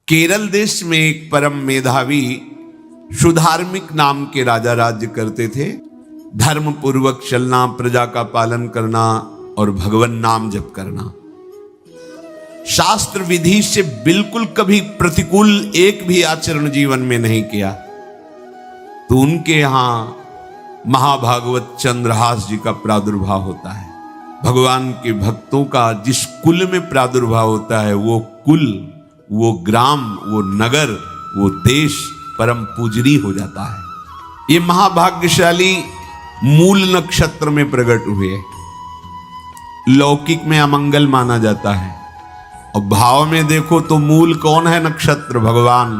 केरल देश में एक परम मेधावी सुधार्मिक नाम के राजा राज्य करते थे। धर्म पूर्वक चलना, प्रजा का पालन करना और भगवान नाम जप करना, शास्त्र विधि से बिल्कुल कभी प्रतिकूल एक भी आचरण जीवन में नहीं किया। तो उनके यहां महाभागवत चंद्रहास जी का प्रादुर्भाव होता है। भगवान के भक्तों का जिस कुल में प्रादुर्भाव होता है, वो कुल, वो ग्राम, वो नगर, वो देश परम पूजनीय हो जाता है। ये महाभाग्यशाली मूल नक्षत्र में प्रकट हुए। लौकिक में अमंगल माना जाता है और भाव में देखो तो मूल कौन है? नक्षत्र भगवान।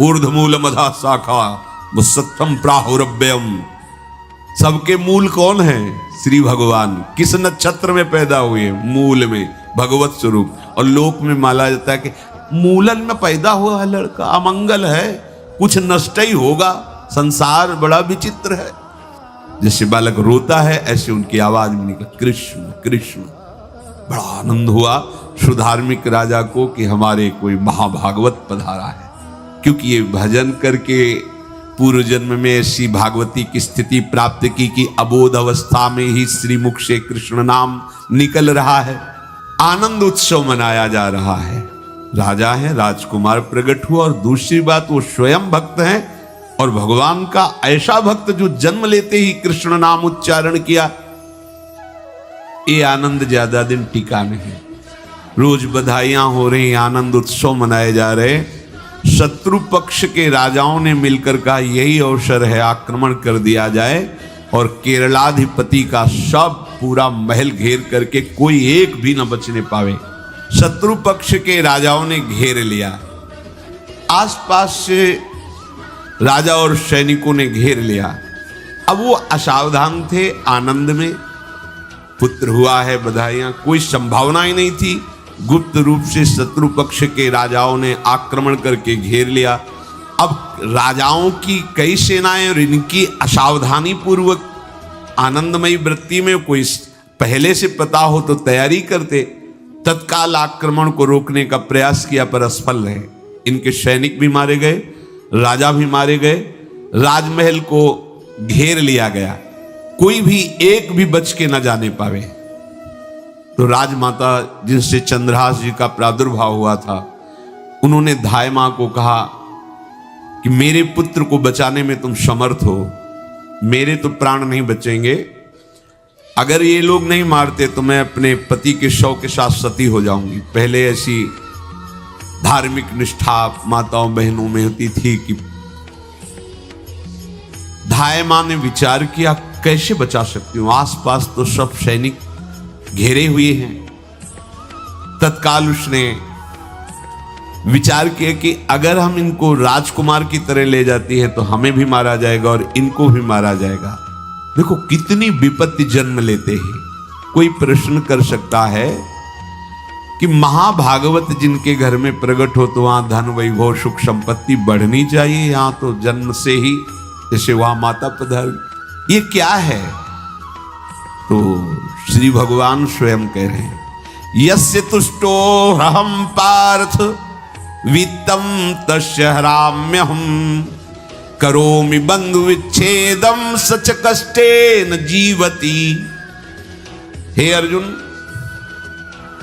ऊर्ध्वमूल मधा शाखा सत्यम प्राहुरव्ययम। सबके मूल कौन है? श्री भगवान। किस नक्षत्र में पैदा हुए? मूल में, भगवत स्वरूप। और लोक में माना जाता है कि मूलन में पैदा हुआ है लड़का, अमंगल है, कुछ नष्ट ही होगा, संसार बड़ा विचित्र है। जैसे बालक रोता है ऐसे उनकी आवाज में निकला कृष्ण कृष्ण। बड़ा आनंद हुआ सुधार्मिक राजा को कि हमारे कोई महाभागवत पधारा है, क्योंकि ये भजन करके पूर्व जन्म में ऐसी भागवती की स्थिति प्राप्त की कि अबोध अवस्था में ही श्री मुख से कृष्ण नाम निकल रहा है। आनंद उत्सव मनाया जा रहा है। राजा है, राजकुमार प्रकट हुआ। और दूसरी बात, वो स्वयं भक्त हैं और भगवान का ऐसा भक्त जो जन्म लेते ही कृष्ण नाम उच्चारण किया। ये आनंद ज्यादा दिन टिका नहीं। रोज बधाइयां हो रही, आनंद उत्सव मनाए जा रहे। शत्रु पक्ष के राजाओं ने मिलकर कहा यही अवसर है, आक्रमण कर दिया जाए और केरलाधिपति का सब पूरा महल घेर करके कोई एक भी न बचने पावे। शत्रु पक्ष के राजाओं ने घेर लिया। आसपास से राजा और सैनिकों ने घेर लिया। अब वो असावधान थे, आनंद में पुत्र हुआ है, बधाइयां, कोई संभावना ही नहीं थी। गुप्त रूप से शत्रु पक्ष के राजाओं ने आक्रमण करके घेर लिया। अब राजाओं की कई सेनाएं और इनकी असावधानी पूर्वक आनंदमयी वृत्ति में कोई पहले से पता हो तो तैयारी करते, तत्काल आक्रमण को रोकने का प्रयास किया पर असफल रहे। इनके सैनिक भी मारे गए, राजा भी मारे गए, राजमहल को घेर लिया गया, कोई भी एक भी बच के न जाने पावे। तो राजमाता जिनसे चंद्रहास जी का प्रादुर्भाव हुआ था, उन्होंने धाय मां को कहा कि मेरे पुत्र को बचाने में तुम समर्थ हो, मेरे तो प्राण नहीं बचेंगे। अगर ये लोग नहीं मारते तो मैं अपने पति के शव के साथ सती हो जाऊंगी। पहले ऐसी धार्मिक निष्ठा माताओं बहनों में होती थी कि धाय मां ने विचार किया कैसे बचा सकती हूं, आसपास तो सब सैनिक घेरे हुए हैं। तत्काल उसने विचार किया कि अगर हम इनको राजकुमार की तरह ले जाती हैं तो हमें भी मारा जाएगा और इनको भी मारा जाएगा। देखो कितनी विपत्ति जन्म लेते हैं। कोई प्रश्न कर सकता है कि महाभागवत जिनके घर में प्रकट हो तो वहां धन वैभव सुख संपत्ति बढ़नी चाहिए, यहां तो जन्म से ही जैसे वहां माता पधार, ये क्या है? तो श्री भगवान स्वयं कह रहे हैं यस्य तुष्टो रहम पार्थ वित्तम तस्य हराम्यहम करोमि बंधु विच्छेदम सच कष्टेन जीवति। हे अर्जुन,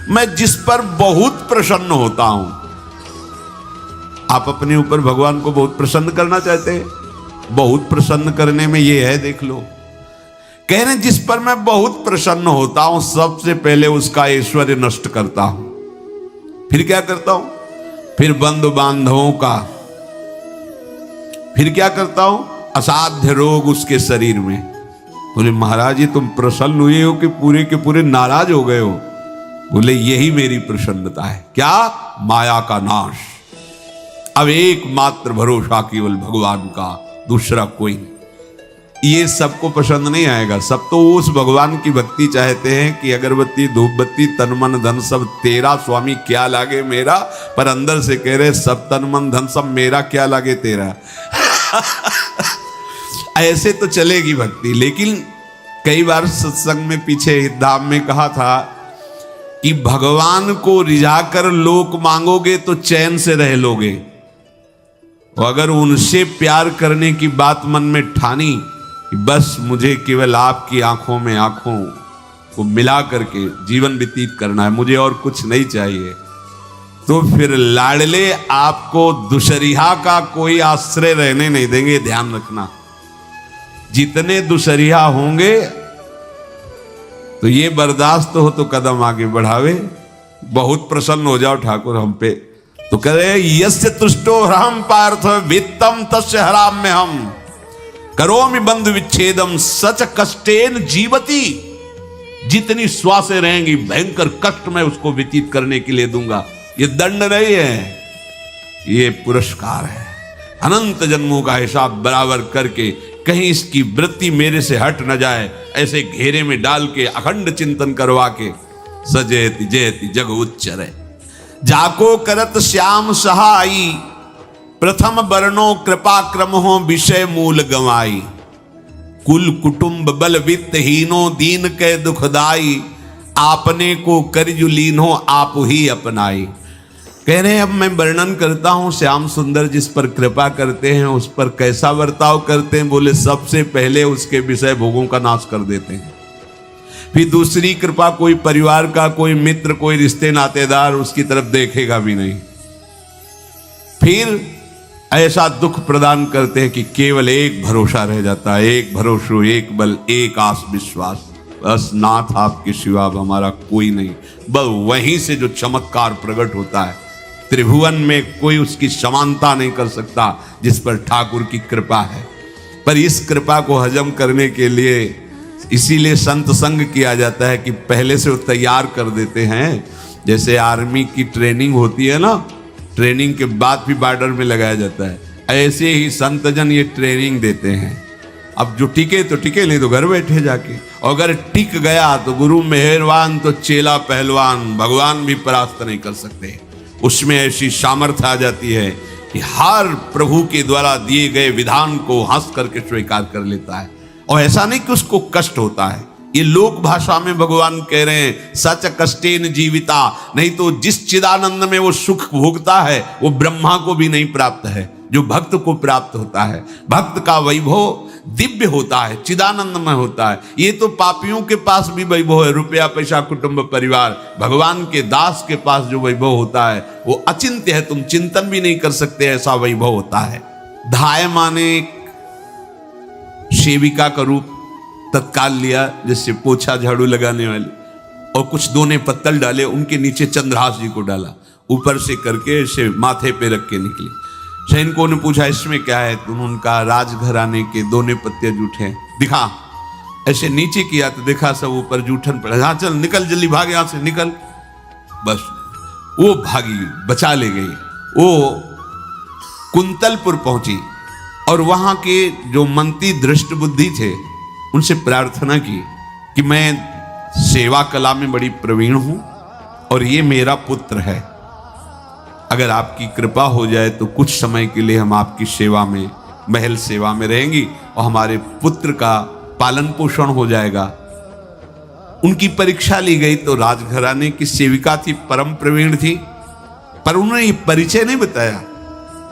मैं जिस पर बहुत प्रसन्न होता हूं, आप अपने ऊपर भगवान को बहुत प्रसन्न करना चाहते हैं? बहुत प्रसन्न करने में ये है, देख लो। कह रहे जिस पर मैं बहुत प्रसन्न होता हूं, सबसे पहले उसका ऐश्वर्य नष्ट करता हूं। फिर क्या करता हूं? फिर बंधु बांधवों का। फिर क्या करता हूं? असाध्य रोग उसके शरीर में। बोले महाराज ये तुम प्रसन्न हुए हो कि पूरे के पूरे नाराज हो गए हो? बोले यही मेरी प्रसन्नता है। क्या? माया का नाश। अब एकमात्र भरोसा केवल भगवान का, दूसरा कोई नहीं। ये सबको पसंद नहीं आएगा। सब तो उस भगवान की भक्ति चाहते हैं कि अगरबत्ती धूप बत्ती तन मन धन सब तेरा, स्वामी क्या लागे मेरा। पर अंदर से कह रहे सब तन मन धन सब मेरा, क्या लागे तेरा। ऐसे तो चलेगी भक्ति। लेकिन कई बार सत्संग में पीछे धाम में कहा था कि भगवान को रिझाकर लोक मांगोगे तो चैन से रह लोगे, और अगर उनसे प्यार करने की बात मन में ठानी कि बस मुझे केवल आपकी आंखों में आंखों को मिला करके जीवन व्यतीत करना है, मुझे और कुछ नहीं चाहिए, तो फिर लाडले आपको दुशरिहा का कोई आश्रय रहने नहीं देंगे। ध्यान रखना, जितने दुशरिहा होंगे तो ये बर्दाश्त हो तो कदम आगे बढ़ावे। बहुत प्रसन्न हो जाओ ठाकुर हम पे तो कह रहे यस्य तुष्टो हम पार्थ वित्तम तस्य हराम में हम करोमि बंधु विच्छेदम सच कष्टेन जीवती। जितनी श्वासें रहेंगी भयंकर कष्ट मैं उसको व्यतीत करने के लिए दूंगा। ये दंड नहीं है, ये पुरस्कार है। अनंत जन्मों का हिसाब बराबर करके कहीं इसकी वृत्ति मेरे से हट न जाए, ऐसे घेरे में डाल के अखंड चिंतन करवा के सजयति जयति जग उच्चरे। जाको करत श्याम सहाई प्रथम वर्णो कृपा क्रम हो विषय मूल गवाई। कुल कुटुंब बल वित्त हीनो दीन के दुखदाई। आपने को करजु लीनो आप ही अपनाई। कह रहे हैं अब मैं वर्णन करता हूं श्याम सुंदर जिस पर कृपा करते हैं उस पर कैसा बर्ताव करते हैं। बोले सबसे पहले उसके विषय भोगों का नाश कर देते हैं, फिर दूसरी कृपा कोई परिवार का कोई मित्र कोई रिश्ते नातेदार उसकी तरफ देखेगा भी नहीं। फिर ऐसा दुख प्रदान करते हैं कि केवल एक भरोसा रह जाता है, एक भरोसा एक बल एक आस विश्वास, बस नाथ आपके सिवा हमारा कोई नहीं। बस वहीं से जो चमत्कार प्रकट होता है, त्रिभुवन में कोई उसकी समानता नहीं कर सकता जिस पर ठाकुर की कृपा है। पर इस कृपा को हजम करने के लिए इसीलिए संत संग किया जाता है कि पहले से वो तैयार कर देते हैं। जैसे आर्मी की ट्रेनिंग होती है ना, ट्रेनिंग के बाद भी बॉर्डर में लगाया जाता है, ऐसे ही संतजन ये ट्रेनिंग देते हैं। अब जो टिके तो टिके, नहीं तो घर बैठे जाके, और अगर टिक गया तो गुरु मेहरबान तो चेला पहलवान, भगवान भी परास्त नहीं कर सकते। उसमें ऐसी सामर्थ्य आ जाती है कि हर प्रभु के द्वारा दिए गए विधान को हंस करके स्वीकार कर लेता है। और ऐसा नहीं कि उसको कष्ट होता है, ये लोक भाषा में भगवान कह रहे हैं सच कष्टेन जीविता। नहीं तो जिस चिदानंद में वो सुख भोगता है वो ब्रह्मा को भी नहीं प्राप्त है जो भक्त को प्राप्त होता है। भक्त का वैभव दिव्य होता है, चिदानंदमय होता है। ये तो पापियों के पास भी वैभव है, रुपया पैसा कुटुंब परिवार। भगवान के दास के पास जो वैभव होता है वो अचिंत्य है, तुम चिंतन भी नहीं कर सकते, ऐसा वैभव होता है। धाय माने सेविका का रूप तत्काल लिया, जिससे पोछा झाड़ू लगाने वाले, और कुछ दोने पत्तल डाले, उनके नीचे चंद्रहास जी को डाला, ऊपर से करके ऐसे माथे पे रख के निकली। सैनिकों ने पूछा इसमें क्या है, तो उनका राजघराने के दोने पत्ते जूठे दिखा। ऐसे नीचे किया तो देखा सब ऊपर जूठन पड़ा। हाँ चल निकल जल्दी, भाग यहां से निकल। बस वो भागी, बचा ले गई। वो कुंतलपुर पहुंची और वहां के जो मंत्री दृष्ट बुद्धि थे उनसे प्रार्थना की कि मैं सेवा कला में बड़ी प्रवीण हूं और ये मेरा पुत्र है, अगर आपकी कृपा हो जाए तो कुछ समय के लिए हम आपकी सेवा में, महल सेवा में रहेंगी और हमारे पुत्र का पालन पोषण हो जाएगा। उनकी परीक्षा ली गई तो राजघराने की सेविका थी, परम प्रवीण थी, पर उन्होंने ये परिचय नहीं बताया।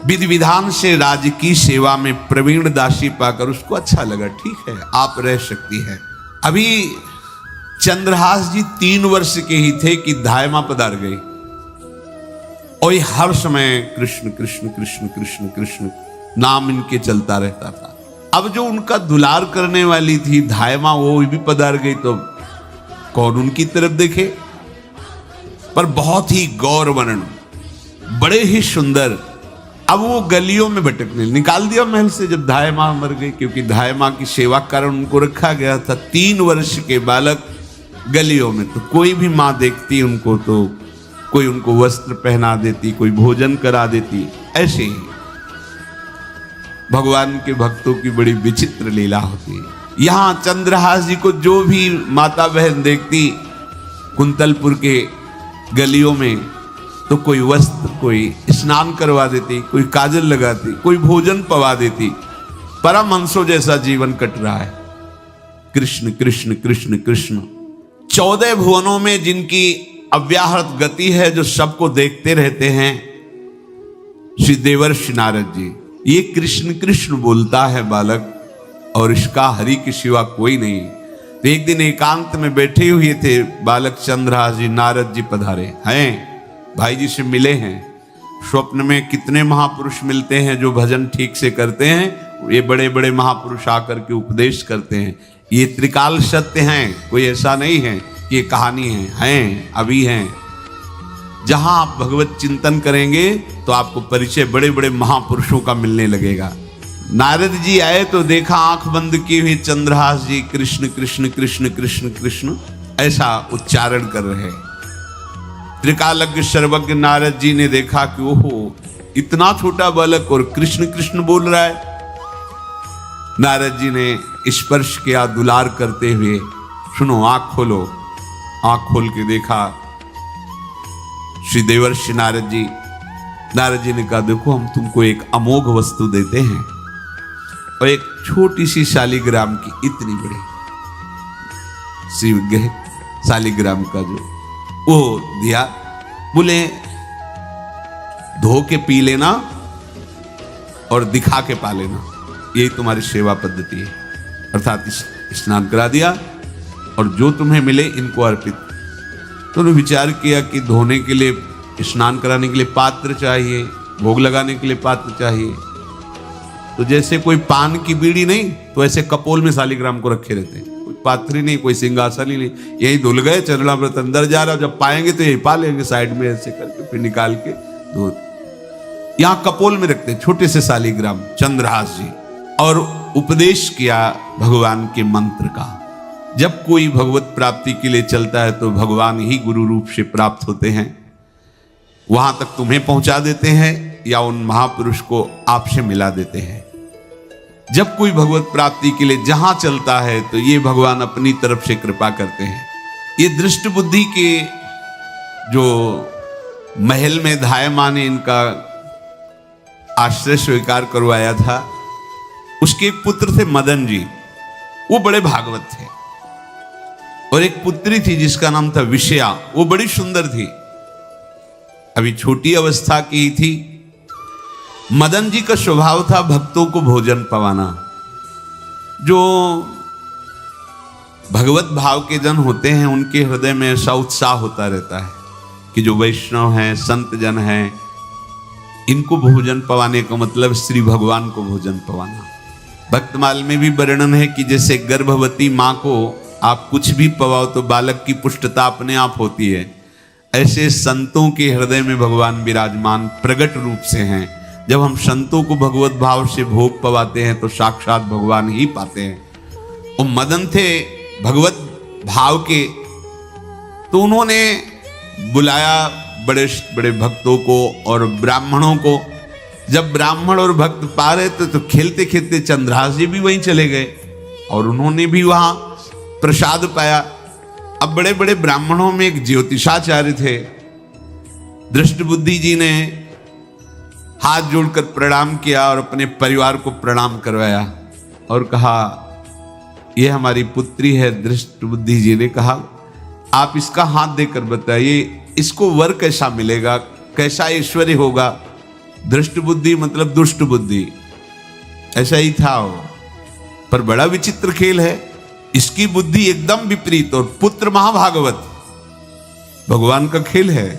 विधि विधान से राज्य की सेवा में प्रवीण दासी पाकर उसको अच्छा लगा, ठीक है आप रह सकती है। अभी चंद्रहास जी 3 वर्ष के ही थे कि धायमा पधार गई और ये हर समय कृष्ण कृष्ण कृष्ण कृष्ण कृष्ण नाम इनके चलता रहता था। अब जो उनका दुलार करने वाली थी धायमा, वो भी पधार गई तो कौन उनकी तरफ देखे। पर बहुत ही गौर वर्णन, बड़े ही सुंदर। अब वो गलियों में भटकने, निकाल दिया महल से जब धायमा मर गई, क्योंकि धायमा की सेवा कारण उनको रखा गया था। 3 वर्ष के बालक गलियों में, तो कोई भी माँ देखती उनको तो कोई उनको वस्त्र पहना देती, कोई भोजन करा देती। ऐसे ही भगवान के भक्तों की बड़ी विचित्र लीला होती है। यहां चंद्रहास जी को जो भी माता बहन देखती कुंतलपुर के गलियों में, तो कोई वस्त्र, कोई स्नान करवा देती, कोई काजल लगाती, कोई भोजन पवा देती। परमहंसों जैसा जीवन कट रहा है। कृष्ण कृष्ण कृष्ण कृष्ण। 14 भुवनों में जिनकी अव्याहत गति है जो सबको देखते रहते हैं श्री देवर्षि नारद जी। ये कृष्ण कृष्ण बोलता है बालक और इसका हरि के सिवा कोई नहीं। तो एक दिन एकांत में बैठे हुए थे बालक चंद्रहास जी, नारद जी पधारे हैं, भाई जी से मिले हैं। स्वप्न में कितने महापुरुष मिलते हैं जो भजन ठीक से करते हैं, ये बड़े बड़े महापुरुष आकर के उपदेश करते हैं। ये त्रिकाल सत्य हैं, कोई ऐसा नहीं है कि ये कहानी हैं, अभी हैं। जहां आप भगवत चिंतन करेंगे तो आपको परिचय बड़े बड़े महापुरुषों का मिलने लगेगा। नारद जी आए तो देखा आंख बंद किए हुए चंद्रहास जी कृष्ण कृष्ण कृष्ण कृष्ण कृष्ण ऐसा उच्चारण कर रहे। त्रिकालज्ञ सर्वज्ञ नारद जी ने देखा कि ओहो, इतना छोटा बालक और कृष्ण कृष्ण बोल रहा है। नारद जी ने स्पर्श किया दुलार करते हुए, सुनो आंख खोलो। आंख खोल के देखा श्री देवर्षि नारद जी। नारद जी ने कहा देखो हम तुमको एक अमोघ वस्तु देते हैं, और एक छोटी सी शालिग्राम की इतनी बड़ी शिव शालिग्राम का जो वो दिया। बोले धो के पी लेना और दिखा के पा लेना, यही तुम्हारी सेवा पद्धति है। अर्थात स्नान करा दिया और जो तुम्हें मिले इनको अर्पित। तो उन्होंने विचार किया कि धोने के लिए, स्नान कराने के लिए पात्र चाहिए, भोग लगाने के लिए पात्र चाहिए। तो जैसे कोई पान की बीड़ी नहीं, तो ऐसे कपोल में शालिग्राम को रखे रहते हैं। कोई पात्र ही नहीं, कोई सिंहासन ही नहीं, यही धुल गए। चरणामृत अंदर जा रहा, जब पाएंगे तो यही पा लेंगे साइड में ऐसे करके, फिर निकाल के धो। यहाँ कपोल में रखते छोटे से शालिग्राम चंद्रहास जी, और उपदेश किया भगवान के मंत्र का। जब कोई भगवत प्राप्ति के लिए चलता है तो भगवान ही गुरु रूप से प्राप्त होते हैं, वहां तक तुम्हें पहुंचा देते हैं या उन महापुरुष को आपसे मिला देते हैं। जब कोई भगवत प्राप्ति के लिए जहां चलता है तो ये भगवान अपनी तरफ से कृपा करते हैं। ये दृष्ट बुद्धि के जो महल में धायमान ने इनका आश्रय स्वीकार करवाया था, उसके एक पुत्र थे मदन जी, वो बड़े भागवत थे। और एक पुत्री थी जिसका नाम था विषया, वो बड़ी सुंदर थी, अभी छोटी अवस्था की ही थी। मदन जी का स्वभाव था भक्तों को भोजन पवाना। जो भगवत भाव के जन होते हैं उनके हृदय में ऐसा उत्साह होता रहता है कि जो वैष्णव हैं, संत जन हैं, इनको भोजन पवाने का मतलब श्री भगवान को भोजन पवाना। भक्तमाल में भी वर्णन है कि जैसे गर्भवती माँ को आप कुछ भी पवाओ तो बालक की पुष्टता अपने आप होती है, ऐसे संतों के हृदय में भगवान विराजमान प्रगट रूप से हैं। जब हम संतों को भगवत भाव से भोग पवाते हैं तो साक्षात भगवान ही पाते हैं। वो मदन थे भगवत भाव के, तो उन्होंने बुलाया बड़े बड़े भक्तों को और ब्राह्मणों को। जब ब्राह्मण और भक्त पा रहे थे तो खेलते खेलते चंद्रहास जी भी वहीं चले गए और उन्होंने भी वहां प्रसाद पाया। अब बड़े बड़े ब्राह्मणों में एक ज्योतिषाचार्य थे। दृष्ट बुद्धि जी ने हाथ जोड़कर प्रणाम किया और अपने परिवार को प्रणाम करवाया और कहा यह हमारी पुत्री है। दृष्ट बुद्धि जी ने कहा आप इसका हाथ देकर बताइए इसको वर कैसा मिलेगा, कैसा ऐश्वर्य होगा। दृष्ट बुद्धि मतलब दुष्ट बुद्धि, ऐसा ही था वो। पर बड़ा विचित्र खेल है, इसकी बुद्धि एकदम विपरीत और पुत्र महाभागवत। भगवान का खेल है,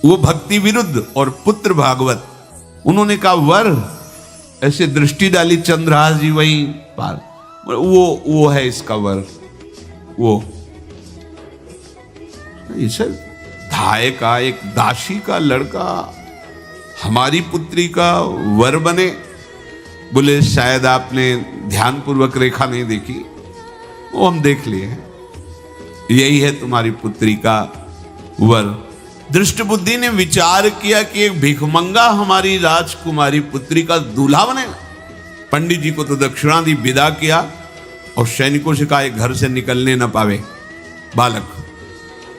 वो भक्ति विरुद्ध और पुत्र भागवत। उन्होंने कहा वर, ऐसे दृष्टि डाली चंद्रहास जी वहीं पार, वो है इसका वर। वो इसे धाय का एक दासी का लड़का हमारी पुत्री का वर बने। बोले शायद आपने ध्यानपूर्वक रेखा नहीं देखी, वो हम देख लिए, यही है तुम्हारी पुत्री का वर। दृष्ट बुद्धि ने विचार किया कि एक भिखमंगा हमारी राजकुमारी पुत्री का दूल्हा बनेगा। पंडित जी को तो दक्षिणा दी, विदा किया और सैनिकों से कहा घर से निकलने न पावे बालक,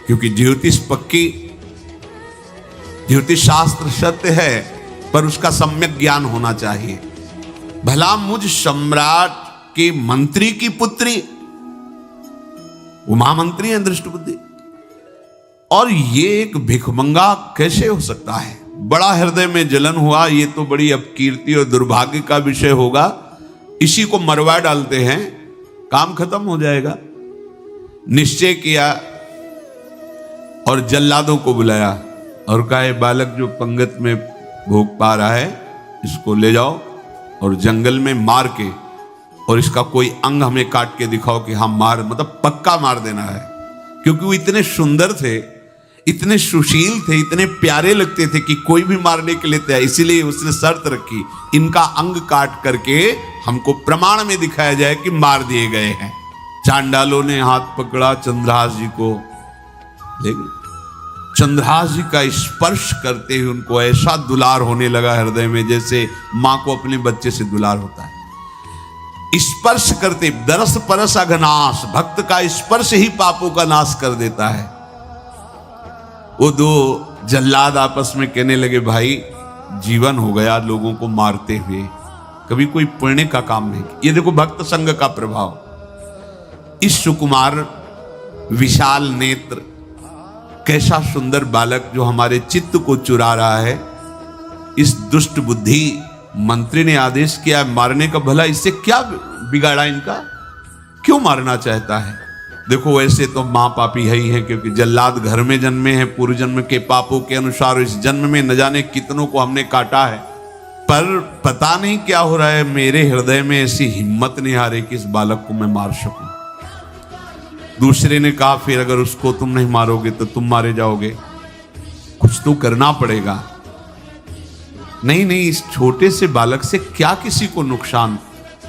क्योंकि ज्योतिष पक्की, ज्योतिष शास्त्र सत्य है पर उसका सम्यक ज्ञान होना चाहिए। भला मुझ सम्राट के मंत्री की पुत्री, वो महामंत्री हैं दृष्ट बुद्धि, और ये एक भिखमंगा कैसे हो सकता है? बड़ा हृदय में जलन हुआ, ये तो बड़ी अपकीर्ति और दुर्भाग्य का विषय होगा, इसी को मरवा डालते हैं, काम खत्म हो जाएगा। निश्चय किया और जल्लादों को बुलाया और कहा, ये बालक जो पंगत में भोग पा रहा है, इसको ले जाओ और जंगल में मार के, और इसका कोई अंग हमें काट के दिखाओ कि हम मार, मतलब पक्का मार देना है। क्योंकि वो इतने सुंदर थे, इतने सुशील थे, इतने प्यारे लगते थे कि कोई भी मारने के लिए तैयार। इसीलिए उसने शर्त रखी, इनका अंग काट करके हमको प्रमाण में दिखाया जाए कि मार दिए गए हैं। चांडालों ने हाथ पकड़ा चंद्रहास जी को, लेकिन चंद्रहास जी का स्पर्श करते ही उनको ऐसा दुलार होने लगा हृदय में, जैसे मां को अपने बच्चे से दुलार होता है। स्पर्श करते, दरस परस अघनाश, भक्त का स्पर्श ही पापों का नाश कर देता है। वो दो जल्लाद आपस में कहने लगे, भाई जीवन हो गया लोगों को मारते हुए, कभी कोई पुण्य का काम नहीं। ये देखो भक्त संग का प्रभाव। इस सुकुमार विशाल नेत्र, कैसा सुंदर बालक जो हमारे चित्त को चुरा रहा है, इस दुष्ट बुद्धि मंत्री ने आदेश किया मारने का, भला इससे क्या बिगाड़ा इनका, क्यों मारना चाहता है? देखो वैसे तो मां पापी है ही है, क्योंकि जल्लाद घर में जन्मे हैं, पूर्व जन्म के पापों के अनुसार इस जन्म में न जाने कितनों को हमने काटा है, पर पता नहीं क्या हो रहा है, मेरे हृदय में ऐसी हिम्मत नहीं आ रही कि इस बालक को मैं मार सकूं। दूसरे ने कहा, फिर अगर उसको तुम नहीं मारोगे तो तुम मारे जाओगे, कुछ तो करना पड़ेगा। नहीं नहीं, इस छोटे से बालक से क्या किसी को नुकसान।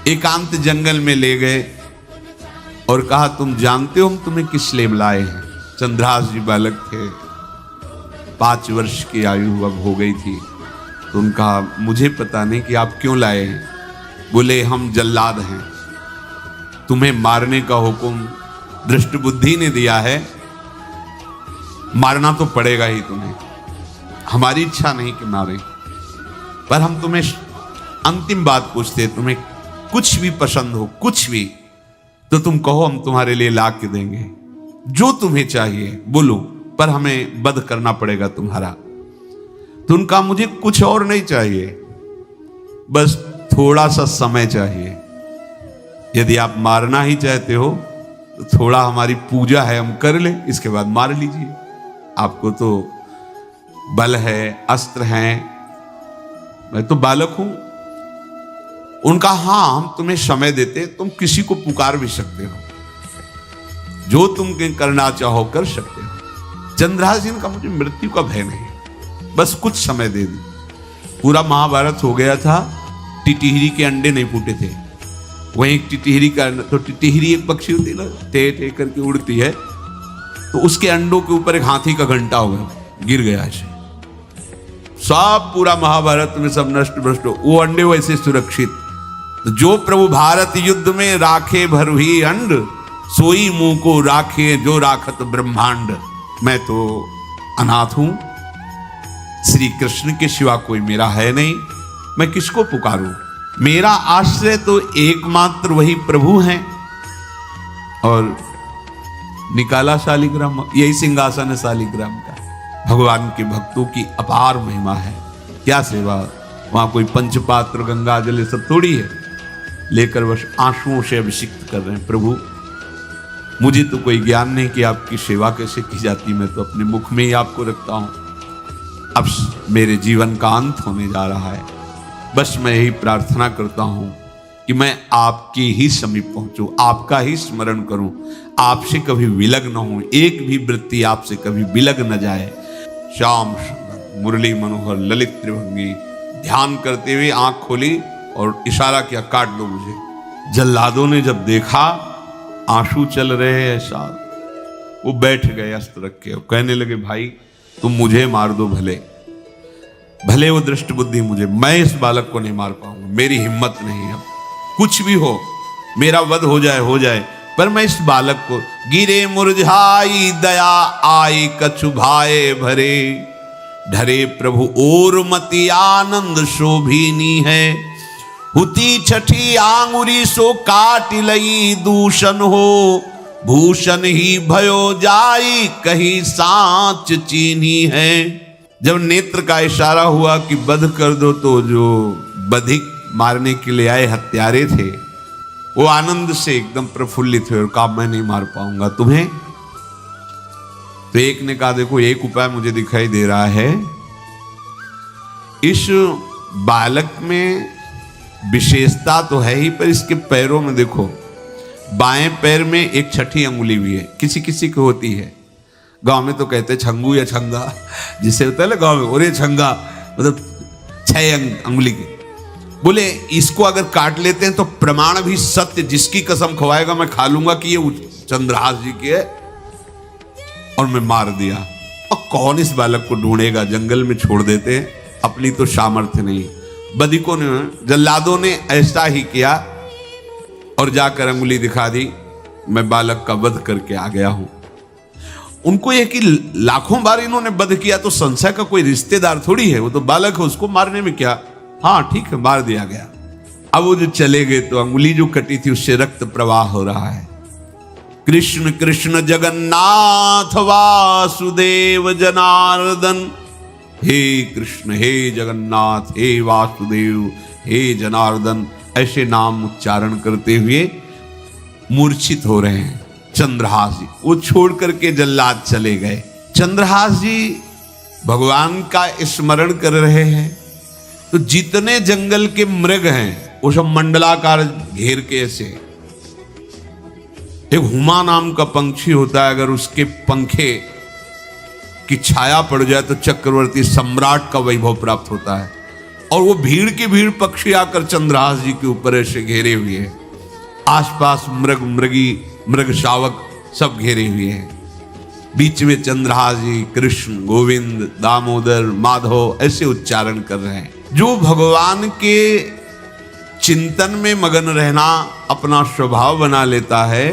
एकांत जंगल में ले गए और कहा, तुम जानते हो हम तुम्हें किस लिए लाए हैं? चंद्रहास जी बालक थे, 5 वर्ष की आयु अब हो गई थी, तो उनका मुझे पता नहीं कि आप क्यों लाए हैं। बोले, हम जल्लाद हैं, तुम्हें मारने का हुक्म दृष्ट बुद्धि ने दिया है, मारना तो पड़ेगा ही तुम्हें। हमारी इच्छा नहीं कि मारे, पर हम तुम्हें अंतिम बात पूछते, तुम्हें कुछ भी पसंद हो, कुछ भी, तो तुम कहो, हम तुम्हारे लिए ला के देंगे, जो तुम्हें चाहिए बोलो, पर हमें वध करना पड़ेगा तुम्हारा। तो उनका, मुझे कुछ और नहीं चाहिए, बस थोड़ा सा समय चाहिए। यदि आप मारना ही चाहते हो तो थोड़ा हमारी पूजा है, हम कर ले, इसके बाद मार लीजिए। आपको तो बल है, अस्त्र हैं, मैं तो बालक हूं। उनका, हां हम तुम्हें समय देते, तुम किसी को पुकार भी सकते हो, जो तुम करना चाहो कर सकते हो। चंद्रहास जी का, मुझे मृत्यु का भय नहीं, बस कुछ समय दे दी। पूरा महाभारत हो गया था, टिटिहरी के अंडे नहीं फूटे थे। वहीं एक टिटिहरी का, तो टिटिहरी एक पक्षी होती है ना, टे टे करके उड़ती है, तो उसके अंडों के ऊपर एक हाथी का घंटा हो गया, गिर गया ऐसे, सब पूरा महाभारत में सब नष्ट भ्रष्ट। वो अंडे वैसे सुरक्षित। तो जो प्रभु भारत युद्ध में राखे भरही अंड, सोई मुंह को राखे जो राखत ब्रह्मांड। मैं तो अनाथ हूं, श्री कृष्ण के सिवा कोई मेरा है नहीं, मैं किसको पुकारूं? मेरा आश्रय तो एकमात्र वही प्रभु हैं। और निकाला शालिग्राम, यही सिंहासन है शालिग्राम का। भगवान के भक्तों की अपार महिमा है, क्या सेवा। वहां कोई पंचपात्र गंगा जल सब थोड़ी है, लेकर बस आंसुओं से अभिषिक्त कर रहे हैं। प्रभु मुझे तो कोई ज्ञान नहीं कि आपकी सेवा कैसे की जाती, मैं तो अपने मुख में ही आपको रखता हूं। अब मेरे जीवन का अंत होने जा रहा है, बस मैं यही प्रार्थना करता हूं कि मैं आपके ही समीप पहुंचूं, आपका ही स्मरण करूं, आपसे कभी विलग न हूं, एक भी वृत्ति आपसे कभी विलग न जाए। श्याम सुंदर मुरली मनोहर ललित त्रिभंगी ध्यान करते हुए आंख खोली और इशारा किया, काट दो मुझे। जल्लादों ने जब देखा आंसू चल रहे हैं ऐसा, वो बैठ गए अस्त्र रख के, कहने लगे, भाई तुम मुझे मार दो, भले वो दृष्ट बुद्धि मुझे, मैं इस बालक को नहीं मार पाऊंगा, मेरी हिम्मत नहीं है। कुछ भी हो, मेरा वध हो जाए, पर मैं इस बालक को, गिरे मुरझाई दया आई कछु भाए भरे, ढरे प्रभु और मति आनंद शोभिनी है, हुती छठी आंगुरी सो काट लई दूषण हो, भूषण ही भयो जाई कहीं सांच चीनी है। जब नेत्र का इशारा हुआ कि वध कर दो, तो जो बधिक मारने के लिए आए हत्यारे थे वो आनंद से एकदम प्रफुल्लित हुए और कहा मैं नहीं मार पाऊंगा तुम्हें। तो एक ने कहा देखो एक उपाय मुझे दिखाई दे रहा है, इस बालक में विशेषता तो है ही, पर इसके पैरों में देखो, बाएं पैर में एक छठी अंगुली भी है, किसी किसी को होती है। गांव में तो कहते हैं छंगू या छंगा, जिसे होता है ना गांव में, और ये छंगा मतलब 6 अंगुली के। बोले इसको अगर काट लेते हैं तो प्रमाण भी सत्य, जिसकी कसम खवाएगा मैं खा लूंगा कि ये चंद्रहास जी की है, और मैं मार दिया। और कौन इस बालक को ढूंढेगा, जंगल में छोड़ देते हैं, अपनी तो सामर्थ्य नहीं। बधिकों ने, जल्लादों ने ऐसा ही किया और जाकर अंगुली दिखा दी, मैं बालक का वध करके आ गया हूं। उनको यह कि लाखों बार इन्होंने वध किया तो संशय का कोई रिश्तेदार थोड़ी है, वो तो बालक है, उसको मारने में क्या, हाँ ठीक है मार दिया गया। अब वो जो चले गए तो अंगुली जो कटी थी उससे रक्त प्रवाह हो रहा है। कृष्ण कृष्ण जगन्नाथ वासुदेव जनार्दन, हे कृष्ण हे जगन्नाथ हे वासुदेव हे जनार्दन, ऐसे नाम उच्चारण करते हुए मूर्छित हो रहे हैं चंद्रहास जी। वो छोड़ करके जल्लाद चले गए। चंद्रहास जी भगवान का स्मरण कर रहे हैं, तो जितने जंगल के मृग हैं वो सब मंडलाकार घेर के ऐसे। एक हुमा नाम का पंछी होता है, अगर उसके पंखे की छाया पड़ जाए तो चक्रवर्ती सम्राट का वैभव प्राप्त होता है। और वो भीड़ की भीड़ पक्षी आकर चंद्रहास जी के ऊपर ऐसे घेरे हुए हैं, आसपास मृग मृगी मृग शावक सब घेरे हुए हैं। बीच में चंद्रहास जी कृष्ण गोविंद दामोदर माधव ऐसे उच्चारण कर रहे हैं। जो भगवान के चिंतन में मगन रहना अपना स्वभाव बना लेता है,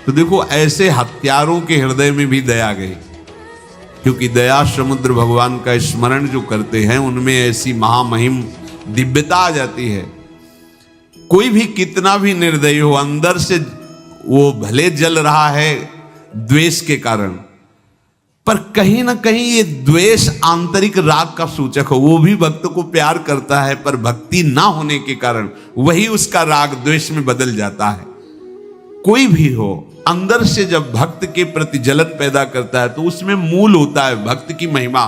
तो देखो ऐसे हत्यारों के हृदय में भी दया गई, क्योंकि दया समुद्र भगवान का स्मरण जो करते हैं उनमें ऐसी महामहिम दिव्यता आ जाती है। कोई भी कितना भी निर्दयी हो, अंदर से वो भले जल रहा है द्वेष के कारण, पर कहीं ना कहीं ये द्वेष आंतरिक राग का सूचक हो। वो भी भक्त को प्यार करता है, पर भक्ति ना होने के कारण वही उसका राग द्वेष में बदल जाता है। कोई भी हो, अंदर से जब भक्त के प्रति जलन पैदा करता है तो उसमें मूल होता है भक्त की महिमा,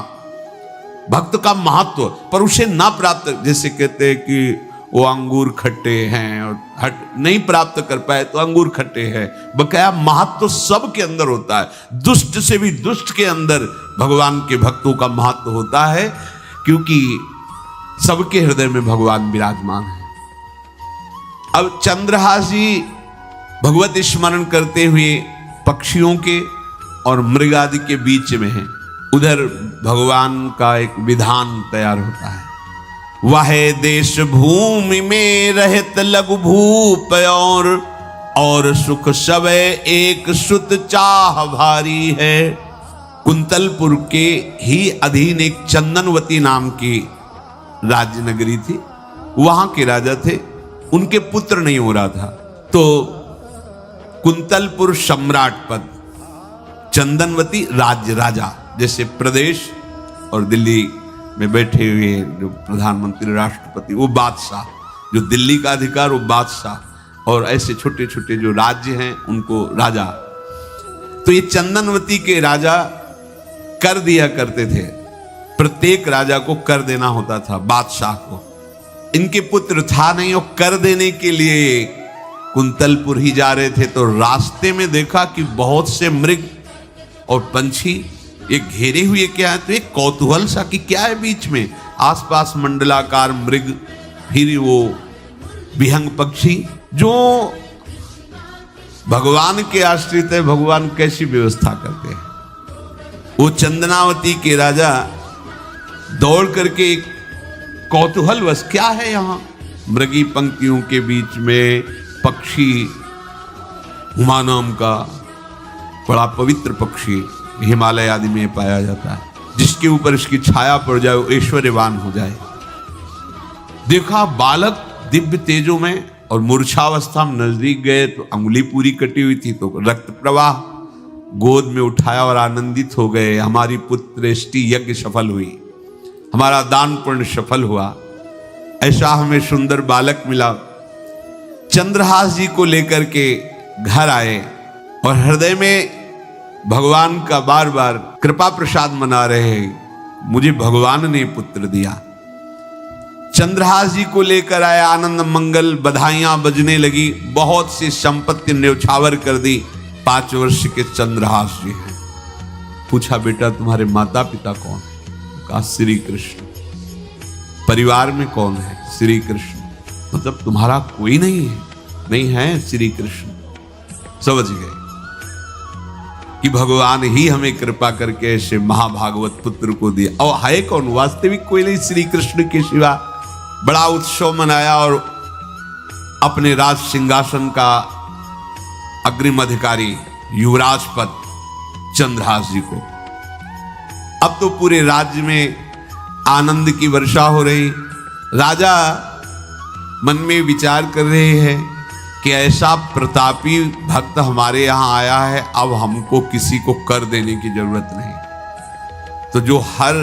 भक्त का महत्व, पर उसे ना प्राप्त, जैसे कहते हैं कि वो अंगूर खट्टे हैं और हट नहीं प्राप्त कर पाए तो अंगूर खट्टे हैं। बकाया महत्व सब के अंदर होता है, दुष्ट से भी दुष्ट के अंदर भगवान के भक्तों का महत्व होता है, क्योंकि सबके हृदय में भगवान विराजमान है। अब चंद्रहास जी भगवत स्मरण करते हुए पक्षियों के और मृग आदि के बीच में हैं। उधर भगवान का एक विधान तैयार होता है, वह देश भूमि में रहत लघु भूप और सुख सब एक सुत चाह भारी है। कुंतलपुर के ही अधीन एक चंदनवती नाम की राज्य नगरी थी, वहां के राजा थे, उनके पुत्र नहीं हो रहा था, तो कुंतलपुर सम्राट पद, चंदनवती राज्य राजा, जैसे प्रदेश और दिल्ली में बैठे हुए जो प्रधानमंत्री राष्ट्रपति वो बादशाह, जो दिल्ली का अधिकार वो बादशाह, और ऐसे छोटे छोटे जो राज्य हैं उनको राजा। तो ये चंदनवती के राजा कर दिया करते थे, प्रत्येक राजा को कर देना होता था बादशाह को। इनके पुत्र था नहीं, और कर देने के लिए कुंतलपुर ही जा रहे थे, तो रास्ते में देखा कि बहुत से मृग और पंछी एक घेरे हुए क्या है, तो एक कौतूहल सा कि क्या है बीच में, आसपास मंडलाकार मृग, फिर वो विहंग पक्षी जो भगवान के आश्रित है, भगवान कैसी व्यवस्था करते हैं। वो चंदनावती के राजा दौड़ करके एक कौतूहलवश, क्या है यहाँ, मृगी पंक्तियों के बीच में पक्षी, हुमा नाम का बड़ा पवित्र पक्षी हिमालय आदि में पाया जाता है, जिसके ऊपर इसकी छाया पड़ जाए वो ऐश्वर्यवान हो जाए। देखा बालक दिव्य तेजों में और मूर्छावस्था में नजदीक गए तो अंगुली पूरी कटी हुई थी, तो रक्त प्रवाह, गोद में उठाया और आनंदित हो गए। हमारी पुत्रेष्टि यज्ञ सफल हुई, हमारा दान पुण्य सफल हुआ। ऐसा हमें सुंदर बालक मिला। चंद्रहास जी को लेकर के घर आए और हृदय में भगवान का बार बार कृपा प्रसाद मना रहे हैं, मुझे भगवान ने पुत्र दिया। चंद्रहास जी को लेकर आए, आनंद मंगल बधाइयां बजने लगी, बहुत सी संपत्ति न्यौछावर कर दी। 5 वर्ष के चंद्रहास जी हैं। पूछा बेटा तुम्हारे माता पिता कौन है? कहा श्री कृष्ण। परिवार में कौन है? श्री कृष्ण। मतलब तुम्हारा कोई नहीं है? नहीं है, श्री कृष्ण। समझ गए कि भगवान ही हमें कृपा करके ऐसे महाभागवत पुत्र को दिया। और है कौन? वास्तविक कोई नहीं, श्री कृष्ण के सिवा। बड़ा उत्सव मनाया और अपने राज सिंहासन का अग्रिम अधिकारी युवराज पद चंद्रहास जी को। अब तो पूरे राज्य में आनंद की वर्षा हो रही। राजा मन में विचार कर रहे हैं कि ऐसा प्रतापी भक्त हमारे यहाँ आया है, अब हमको किसी को कर देने की जरूरत नहीं। तो जो हर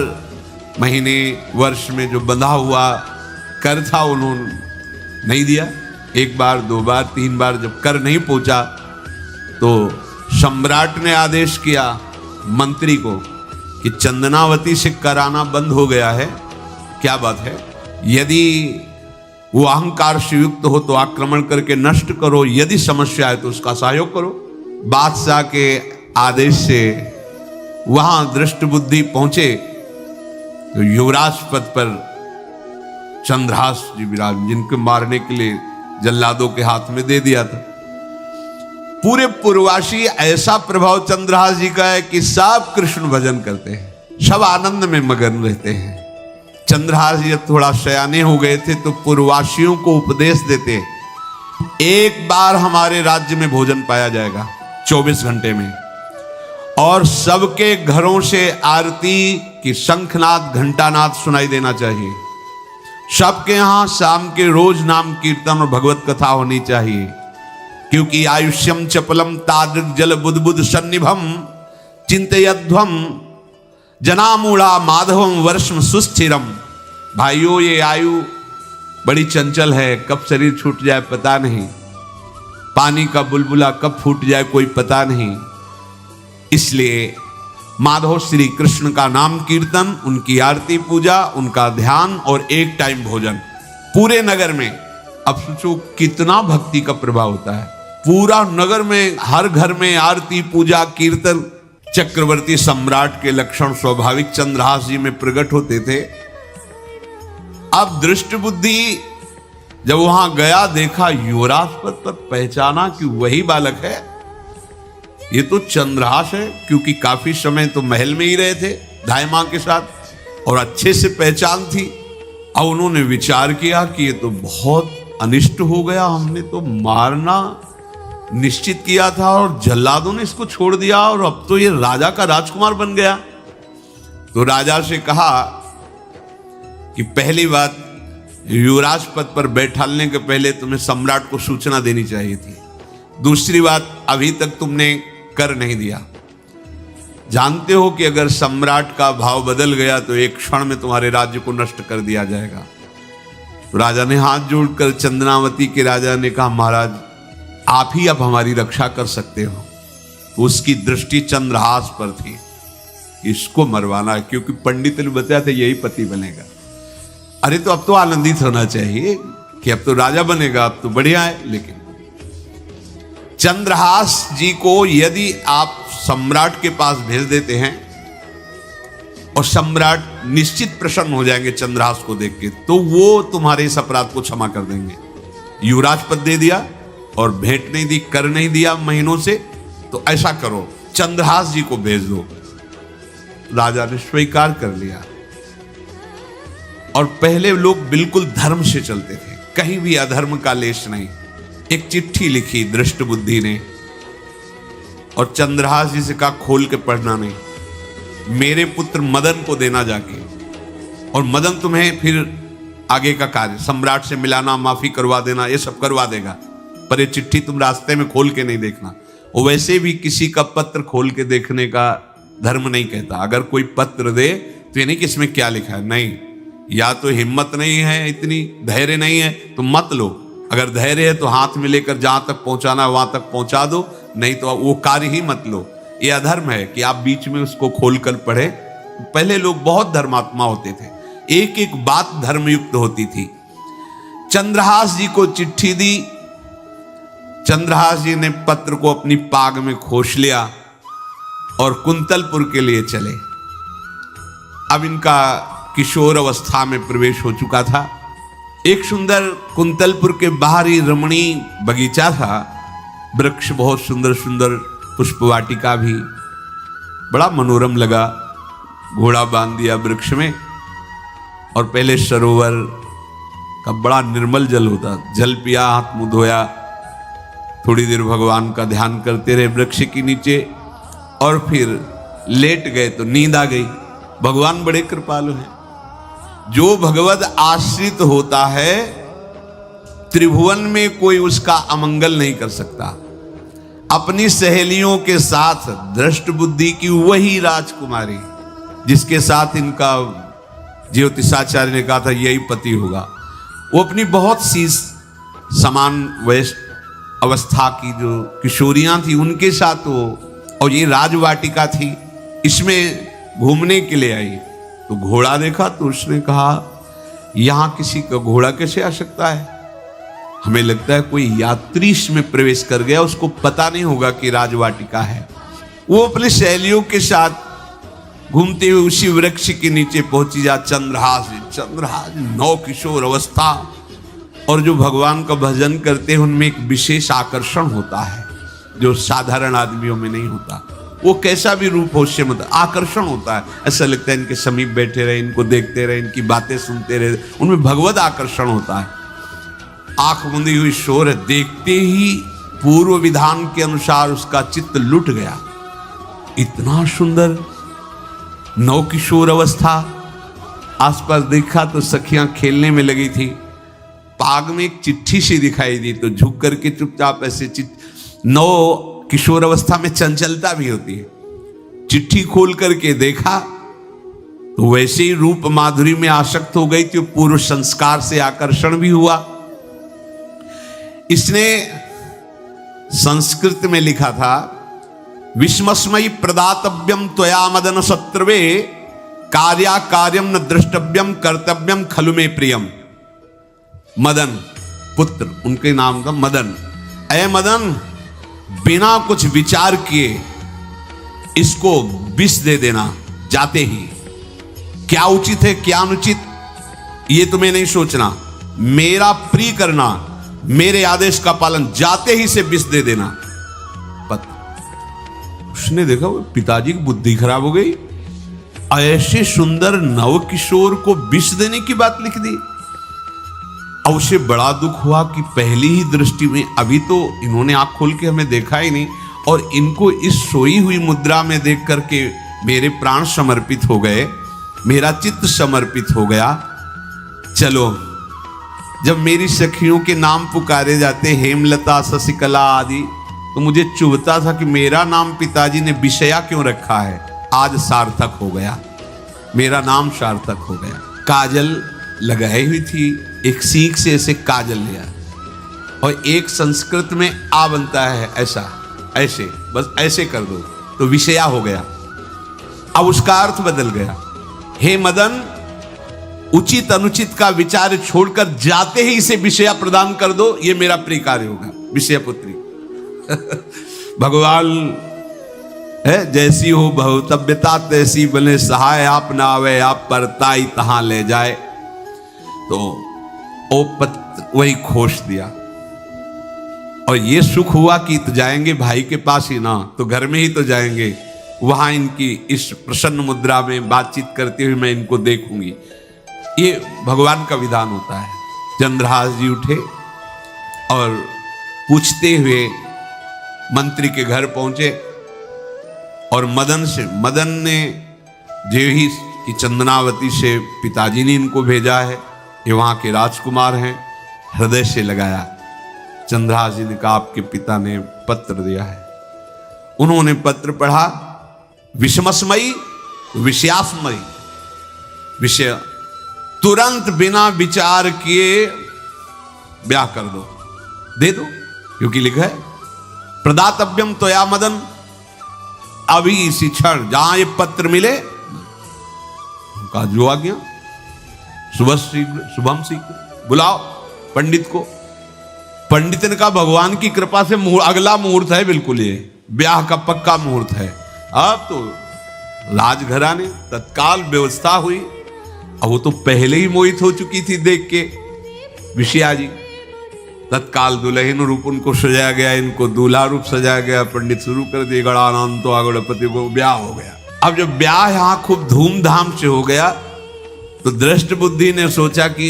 महीने वर्ष में जो बंधा हुआ कर था उन्होंने नहीं दिया। 1 बार 2 बार 3 बार जब कर नहीं पहुंचा तो सम्राट ने आदेश किया मंत्री को कि चंदनावती से कराना बंद हो गया है। क्या बात है? यदि वो अहंकार से युक्त हो तो आक्रमण करके नष्ट करो, यदि समस्या है तो उसका सहयोग करो। बादशाह के आदेश से वहां दृष्ट बुद्धि पहुंचे तो युवराज पद पर चंद्रहास जी विराज, जिनको मारने के लिए जल्लादों के हाथ में दे दिया था। पूरे पूर्वासी ऐसा प्रभाव चंद्रहास जी का है कि सब कृष्ण भजन करते हैं, सब आनंद में मगन रहते हैं। चंद्रहास जी थोड़ा सयाने हो गए थे तो पूर्ववासियों को उपदेश देते, एक बार हमारे राज्य में भोजन पाया जाएगा 24 घंटे में, और सबके घरों से आरती की शंखनाद घंटानाद सुनाई देना चाहिए। सबके यहां शाम के रोज नाम कीर्तन और भगवत कथा होनी चाहिए, क्योंकि आयुष्यम चपलम तादृक जल बुद्बुद सन्निभम चिंतयध्वम जनामूढ़ा माधवम वर्षम सुस्थिरम। भाइयों, ये आयु बड़ी चंचल है, कब शरीर छूट जाए पता नहीं, पानी का बुलबुला कब फूट जाए कोई पता नहीं। इसलिए माधव श्री कृष्ण का नाम कीर्तन, उनकी आरती पूजा, उनका ध्यान और एक टाइम भोजन पूरे नगर में। अब सोचो कितना भक्ति का प्रभाव होता है। पूरा नगर में हर घर में आरती पूजा कीर्तन। चक्रवर्ती सम्राट के लक्षण स्वाभाविक चंद्रहास जी में प्रकट होते थे। अब दृष्ट बुद्धि जब वहां गया, देखा युवराज पद पर, पहचाना कि वही बालक है, ये तो चंद्रहास है, क्योंकि काफी समय तो महल में ही रहे थे दाई मां के साथ और अच्छे से पहचान थी। और उन्होंने विचार किया कि ये तो बहुत अनिष्ट हो गया, हमने तो मारना निश्चित किया था और जल्लादों ने इसको छोड़ दिया और अब तो ये राजा का राजकुमार बन गया। तो राजा से कहा कि पहली बात, युवराज पद पर बैठालने के पहले तुम्हें सम्राट को सूचना देनी चाहिए थी। दूसरी बात, अभी तक तुमने कर नहीं दिया। जानते हो कि अगर सम्राट का भाव बदल गया तो एक क्षण में तुम्हारे राज्य को नष्ट कर दिया जाएगा। तो राजा ने हाथ जोड़कर चंदनावती के राजा ने कहा, महाराज आप ही अब हमारी रक्षा कर सकते हो। तो उसकी दृष्टि चंद्रहास पर थी, इसको मरवाना है, क्योंकि पंडित ने बताया था यही पति बनेगा। अरे तो अब तो आनंदित होना चाहिए कि अब तो राजा बनेगा, अब तो बढ़िया है। लेकिन चंद्रहास जी को यदि आप सम्राट के पास भेज देते हैं और सम्राट निश्चित प्रसन्न हो जाएंगे चंद्रहास को देख के, तो वो तुम्हारे इस अपराध को क्षमा कर देंगे। युवराज पद दे दिया और भेंट नहीं दी, कर नहीं दिया महीनों से, तो ऐसा करो चंद्रहास जी को भेज दो। राजा ने स्वीकार कर लिया। और पहले लोग बिल्कुल धर्म से चलते थे, कहीं भी अधर्म का लेश नहीं। एक चिट्ठी लिखी दृष्ट बुद्धि ने और चंद्रहास जी से कहा खोल के पढ़ना नहीं, मेरे पुत्र मदन को देना जाके, और मदन तुम्हें फिर आगे का कार्य, सम्राट से मिलाना, माफी करवा देना, ये सब करवा देगा, पर ये चिट्ठी तुम रास्ते में खोल के नहीं देखना। वो वैसे भी किसी का पत्र खोल के देखने का धर्म नहीं कहता। अगर कोई पत्र दे तो ये नहीं कि इसमें क्या लिखा है, नहीं, या तो हिम्मत नहीं है, इतनी धैर्य नहीं है तो मत लो। अगर धैर्य है तो हाथ में लेकर जहां तक पहुंचाना है वहां तक पहुंचा दो, नहीं तो वो कार्य ही मत लो। ये अधर्म है कि आप बीच में उसको खोलकर पढ़े। पहले लोग बहुत धर्मात्मा होते थे, एक एक बात धर्मयुक्त होती थी। चंद्रहास जी को चिट्ठी दी, चंद्रहास जी ने पत्र को अपनी पाग में खोस लिया और कुंतलपुर के लिए चले। अब इनका किशोर अवस्था में प्रवेश हो चुका था। एक सुंदर कुंतलपुर के बाहर ही रमणीय बगीचा था, वृक्ष बहुत सुंदर सुंदर, पुष्प वाटिका भी, बड़ा मनोरम लगा। घोड़ा बांध दिया वृक्ष में और पहले सरोवर का बड़ा निर्मल जल होता, जल पिया, हाथ मुंह धोया, थोड़ी देर भगवान का ध्यान करते रहे वृक्ष के नीचे और फिर लेट गए तो नींद आ गई। भगवान बड़े कृपालु हैं। जो भगवद आश्रित होता है त्रिभुवन में कोई उसका अमंगल नहीं कर सकता। अपनी सहेलियों के साथ दृष्ट बुद्धि की वही राजकुमारी जिसके साथ इनका ज्योतिषाचार्य ने कहा था यही पति होगा, वो अपनी बहुत सी समान वयस्क अवस्था की जो किशोरियां थी उनके साथ वो, और ये राजवाटिका थी, इसमें घूमने के लिए आई। तो घोड़ा देखा तो उसने कहा यहां किसी का घोड़ा कैसे आ सकता है? हमें लगता है कोई यात्री इसमें प्रवेश कर गया, उसको पता नहीं होगा कि राजवाटिका है। वो अपने सहेलियों के साथ घूमते हुए उसी वृक्ष के नीचे पहुंची। जा चंद्रहास नौ किशोर अवस्था, और जो भगवान का भजन करते हैं उनमें एक विशेष आकर्षण होता है जो साधारण आदमियों में नहीं होता। वो कैसा भी रूप हो उससे मतलब आकर्षण होता है। ऐसा लगता है इनके समीप बैठे रहे, इनको देखते रहे, इनकी बातें सुनते रहे, उनमें भगवत आकर्षण होता है। आंख मुंदी हुई शोर है, देखते ही पूर्व विधान के अनुसार उसका चित्त लुट गया। इतना सुंदर नौ किशोर अवस्था। आसपास देखा तो सखियां खेलने में लगी थी। पाग में एक चिट्ठी सी दिखाई दी तो झुक करके चुपचाप ऐसे नौ किशोर अवस्था में चंचलता भी होती है, चिट्ठी खोल करके देखा तो वैसे ही रूप माधुरी में आसक्त हो गई थी। पूर्व संस्कार से आकर्षण भी हुआ। इसने संस्कृत में लिखा था विस्मस्मयी प्रदातव्यम त्वया मदन शत्रुवे कार्या कार्यम न द्रष्टव्यम कर्तव्यम खलु में प्रियम। मदन पुत्र उनके नाम का मदन। अय मदन, बिना कुछ विचार किए इसको विष दे देना जाते ही। क्या उचित है क्या अनुचित ये तुम्हें नहीं सोचना, मेरा प्रिय करना, मेरे आदेश का पालन, जाते ही से विष दे देना। उसने देखा पिताजी की बुद्धि खराब हो गई, ऐसे सुंदर नव किशोर को विष देने की बात लिख दी। अब उसे बड़ा दुख हुआ कि पहली ही दृष्टि में, अभी तो इन्होंने आंख खोल के हमें देखा ही नहीं, और इनको इस सोई हुई मुद्रा में देख करके मेरे प्राण समर्पित हो गए, मेरा चित्त समर्पित हो गया। चलो, जब मेरी सखियों के नाम पुकारे जाते हेमलता शशिकला आदि, तो मुझे चुभता था कि मेरा नाम पिताजी ने विषया क्यों रखा है। आज सार्थक हो गया, मेरा नाम सार्थक हो गया। काजल लगाई हुई थी, एक सीख से ऐसे काजल लिया, और एक संस्कृत में आ बनता है ऐसा, ऐसे बस ऐसे कर दो तो विषया हो गया। अब उसका अर्थ बदल गया। हे मदन, उचित अनुचित का विचार छोड़कर जाते ही इसे विषया प्रदान कर दो, ये मेरा प्रिय कार्य होगा। विषया पुत्री भगवान है, जैसी हो भवतव्यता तैसी बने सहाय, आप ना आवे आप परताई तहां ले जाए। तो ओ पत्र वही खोस दिया, और ये सुख हुआ कि तो जाएंगे भाई के पास ही ना, तो घर में ही तो जाएंगे, वहां इनकी इस प्रसन्न मुद्रा में बातचीत करते हुए मैं इनको देखूंगी। ये भगवान का विधान होता है। चंद्रहास जी उठे और पूछते हुए मंत्री के घर पहुंचे, और मदन ने जो ही कि चंदनावती से पिताजी ने इनको भेजा है, ये वहां के राजकुमार हैं, हृदय से लगाया। चंद्रहास जी ने कहा आपके पिता ने पत्र दिया है। उन्होंने पत्र पढ़ा, विषमसमयी विषयासमयी विषय, तुरंत बिना विचार किए ब्याह कर दो, दे दो, क्योंकि लिखा है प्रदातव्यम त्वया मदन, अभी इसी क्षण जहां ये पत्र मिले, उनका जो आ गया, सुबह शीघ्र शुभम शीघ्र, बुलाओ पंडित को। पंडित ने कहा भगवान की कृपा से अगला मुहूर्त है, बिल्कुल ये ब्याह का पक्का मुहूर्त है। अब तो राजघराने तत्काल व्यवस्था हुई। अब वो तो पहले ही मोहित हो चुकी थी देख के विषया जी। तत्काल दुल्हन रूप उनको सजाया गया, इनको दूल्हा रूप सजाया गया। पंडित शुरू कर दिए गणानंद तो गणपति को ब्याह हो गया। अब जब ब्याह यहाँ खूब धूमधाम से हो गया तो दृष्ट बुद्धि ने सोचा कि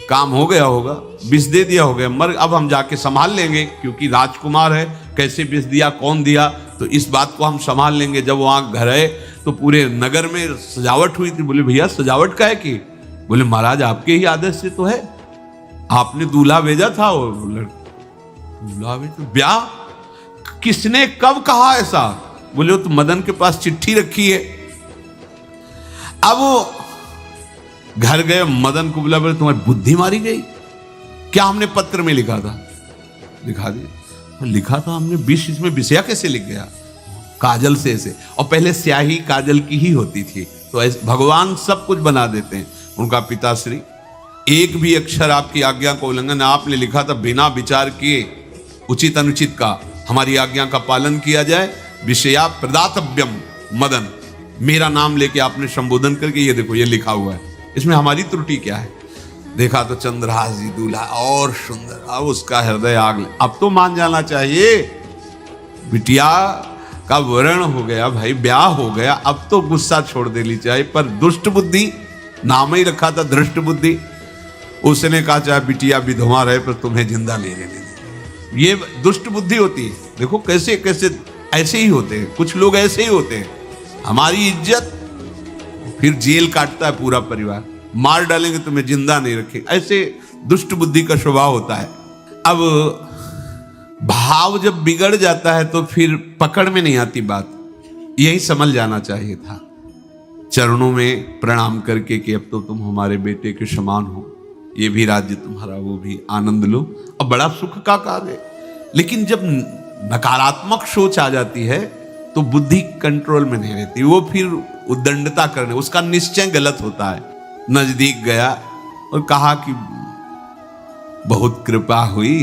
काम हो गया होगा, विष दे दिया हो गया, मर अब हम जाके संभाल लेंगे, क्योंकि राजकुमार है, कैसे विष दिया, कौन दिया, तो इस बात को हम संभाल लेंगे। जब वहां घर है तो पूरे नगर में सजावट हुई थी। बोले भैया सजावट का है कि? बोले महाराज आपके ही आदेश से तो है, आपने दूल्हा भेजा था। वो दूल्हा भेजा, ब्याह किसने कब कहा ऐसा? बोले वो तो मदन के पास चिट्ठी रखी है। अब वो घर गए, मदन को बोला बोले तुम्हारी बुद्धि मारी गई क्या? हमने पत्र में लिखा था। दिखा दिया, लिखा था हमने, विष इसमें विषया कैसे लिख गया? काजल से ऐसे, और पहले स्याही काजल की ही होती थी, तो ऐसे भगवान सब कुछ बना देते हैं। उनका पिताश्री एक भी अक्षर आपकी आज्ञा को उल्लंघन, आपने लिखा था बिना विचार किए उचित अनुचित का हमारी आज्ञा का पालन किया जाए। विषया प्रदातव्यम मदन, मेरा नाम लेके आपने संबोधन करके ये देखो ये लिखा हुआ है, इसमें हमारी त्रुटि क्या है? देखा तो चंद्रहास जी दूल्हा और सुंदर। अब उसका हृदय आग ले। अब तो मान जाना चाहिए बिटिया का वर्ण हो गया भाई, ब्याह हो गया, अब तो गुस्सा छोड़ देनी चाहिए। पर दुष्ट बुद्धि, नाम ही रखा था धृष्ट बुद्धि, उसने कहा चाहे बिटिया विधवा रहे पर तुम्हें जिंदा नहीं रहने देंगे। ये दुष्ट बुद्धि होती है। देखो कैसे कैसे ऐसे ही होते हैं कुछ लोग, ऐसे ही होते हैं। हमारी इज्जत, फिर जेल काटता है पूरा परिवार, मार डालेंगे तुम्हें जिंदा नहीं रखेंगे, ऐसे दुष्ट बुद्धि का स्वभाव होता है। अब भाव जब बिगड़ जाता है तो फिर पकड़ में नहीं आती बात, यही समझ जाना चाहिए था। चरणों में प्रणाम करके कि अब तो तुम हमारे बेटे के समान हो, ये भी राज्य तुम्हारा, वो भी, आनंद लो। अब बड़ा सुख का कार्य। लेकिन जब नकारात्मक सोच आ जाती है तो बुद्धि कंट्रोल में नहीं रहती, वो फिर उद्दंडता करने, उसका निश्चय गलत होता है। नजदीक गया और कहा कि बहुत कृपा हुई,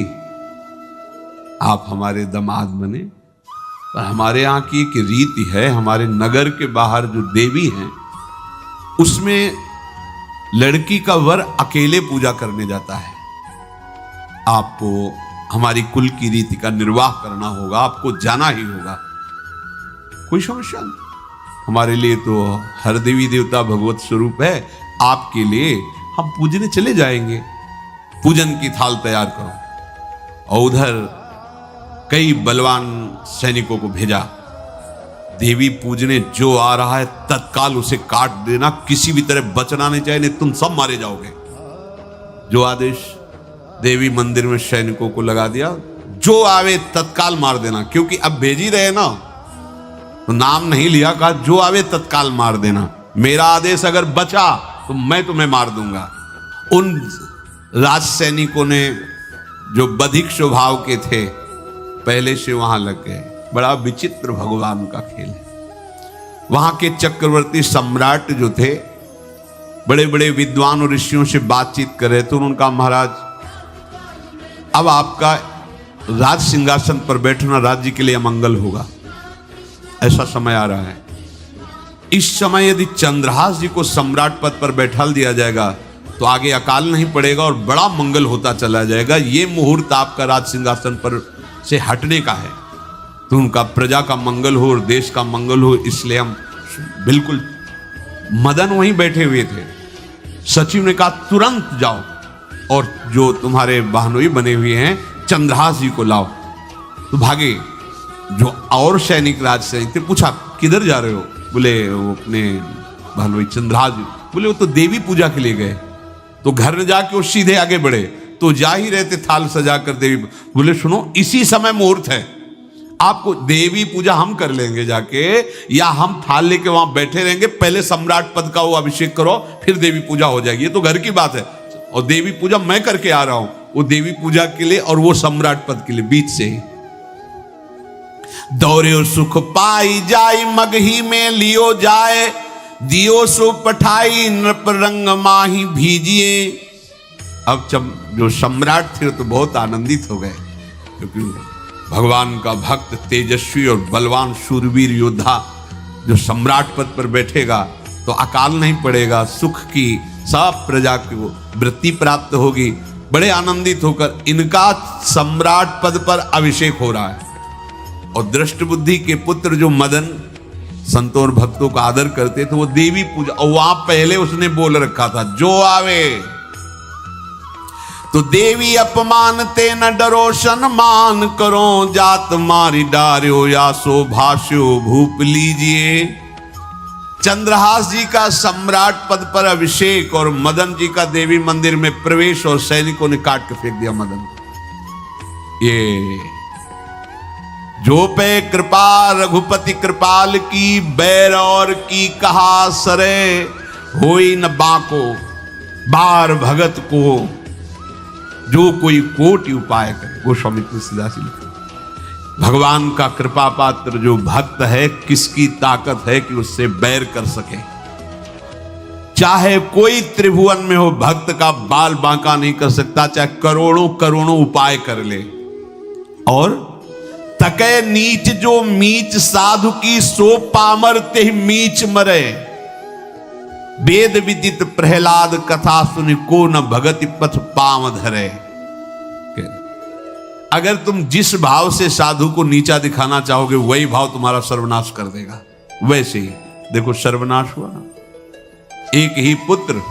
आप हमारे दामाद बने। पर हमारे यहाँ की एक रीति है, हमारे नगर के बाहर जो देवी हैं उसमें लड़की का वर अकेले पूजा करने जाता है। आपको हमारी कुल की रीति का निर्वाह करना होगा, आपको जाना ही होगा। कोई समस्या नहीं, हमारे लिए तो हर देवी देवता भगवत स्वरूप है, आपके लिए हम पूजने चले जाएंगे। पूजन की थाल तैयार करो। और उधर कई बलवान सैनिकों को भेजा, देवी पूजने जो आ रहा है तत्काल उसे काट देना, किसी भी तरह बचना नहीं चाहिए, नहीं तुम सब मारे जाओगे। जो आदेश देवी मंदिर में सैनिकों को लगा दिया, जो आवे तत्काल मार देना, क्योंकि अब भेज ही रहे ना, तो नाम नहीं लिया, कहा जो आवे तत्काल मार देना, मेरा आदेश अगर बचा तो मैं तुम्हें मार दूंगा। उन राज सैनिकों ने जो बधिक स्वभाव के थे पहले से वहां लग गए। बड़ा विचित्र भगवान का खेल है। वहां के चक्रवर्ती सम्राट जो थे बड़े बड़े विद्वान और ऋषियों से बातचीत कर रहे थे। उन्होंने कहा महाराज अब आपका राज सिंहासन पर बैठना राज्य के लिए अमंगल होगा, ऐसा समय आ रहा है। इस समय यदि चंद्रहास जी को सम्राट पद पर बैठाल दिया जाएगा तो आगे अकाल नहीं पड़ेगा और बड़ा मंगल होता चला जाएगा। ये मुहूर्त आपका राज सिंहासन पर से हटने का है, तो उनका प्रजा का मंगल हो और देश का मंगल हो, इसलिए हम बिल्कुल। मदन वहीं बैठे हुए थे। सचिव ने कहा तुरंत जाओ और जो तुम्हारे बहनोई बने हुए हैं चंद्रहास जी को लाओ। तो भागे। जो और सैनिक राज सैनिक थे, पूछा किधर जा रहे हो? बोले वो अपने बहनोई चंद्रहास जी। बोले वो तो देवी पूजा के लिए गए। तो तो घर न जाके वो सीधे आगे बढ़े, तो जा ही रहते थाल सजा कर देवी। बोले सुनो, इसी समय मुहूर्त है, आपको देवी पूजा हम कर लेंगे जाके, या हम थाल लेके वहां बैठे रहेंगे, पहले सम्राट पद का वो अभिषेक करो, फिर देवी पूजा हो जाएगी। ये तो घर की बात है, और देवी पूजा मैं करके आ रहा हूं, वो देवी पूजा के लिए और वो सम्राट पद के लिए, बीच से ही दौरे सुख पाई जाई, मगही में लियो जाए, दियो सो पठाई, नृप रंग माही भीजिए। अब जो सम्राट थे तो बहुत आनंदित हो गए, क्योंकि भगवान का भक्त तेजस्वी और बलवान शूरवीर योद्धा जो सम्राट पद पर बैठेगा तो अकाल नहीं पड़ेगा, सुख की सब प्रजा को वृत्ति प्राप्त होगी। बड़े आनंदित होकर इनका सम्राट पद पर अभिषेक हो रहा है। और दृष्ट बुद्धि के पुत्र जो मदन संतों और भक्तों का आदर करते थे, वो देवी पूजा, और वहां पहले उसने बोल रखा था जो आवे तो देवी अपमान ते न डरो, सम्मान करो, जात मारी डार्यो या सो भाष्यो भूप लीजिए। चंद्रहास जी का सम्राट पद पर अभिषेक और मदन जी का देवी मंदिर में प्रवेश, और सैनिकों ने काट के फेंक दिया मदन। ये जो पे कृपा रघुपति कृपाल की, बैर और की कहा सरे, होई न बाको बार भगत को, जो कोई कोटि उपाय करे। गोस्वामी तुलसीदास जी लिखते, भगवान का कृपा पात्र जो भक्त है, किसकी ताकत है कि उससे बैर कर सके। चाहे कोई त्रिभुवन में हो, भक्त का बाल बांका नहीं कर सकता, चाहे करोड़ों करोड़ों उपाय कर ले। और तके नीच जो मीच साधु की, सो पामर ते मीच मरे। वेद विदित प्रहलाद कथा सुनि, को न भगति पथ पाम धरे। अगर तुम जिस भाव से साधु को नीचा दिखाना चाहोगे, वही भाव तुम्हारा सर्वनाश कर देगा। वैसे ही देखो सर्वनाश हुआ ना, एक ही पुत्र,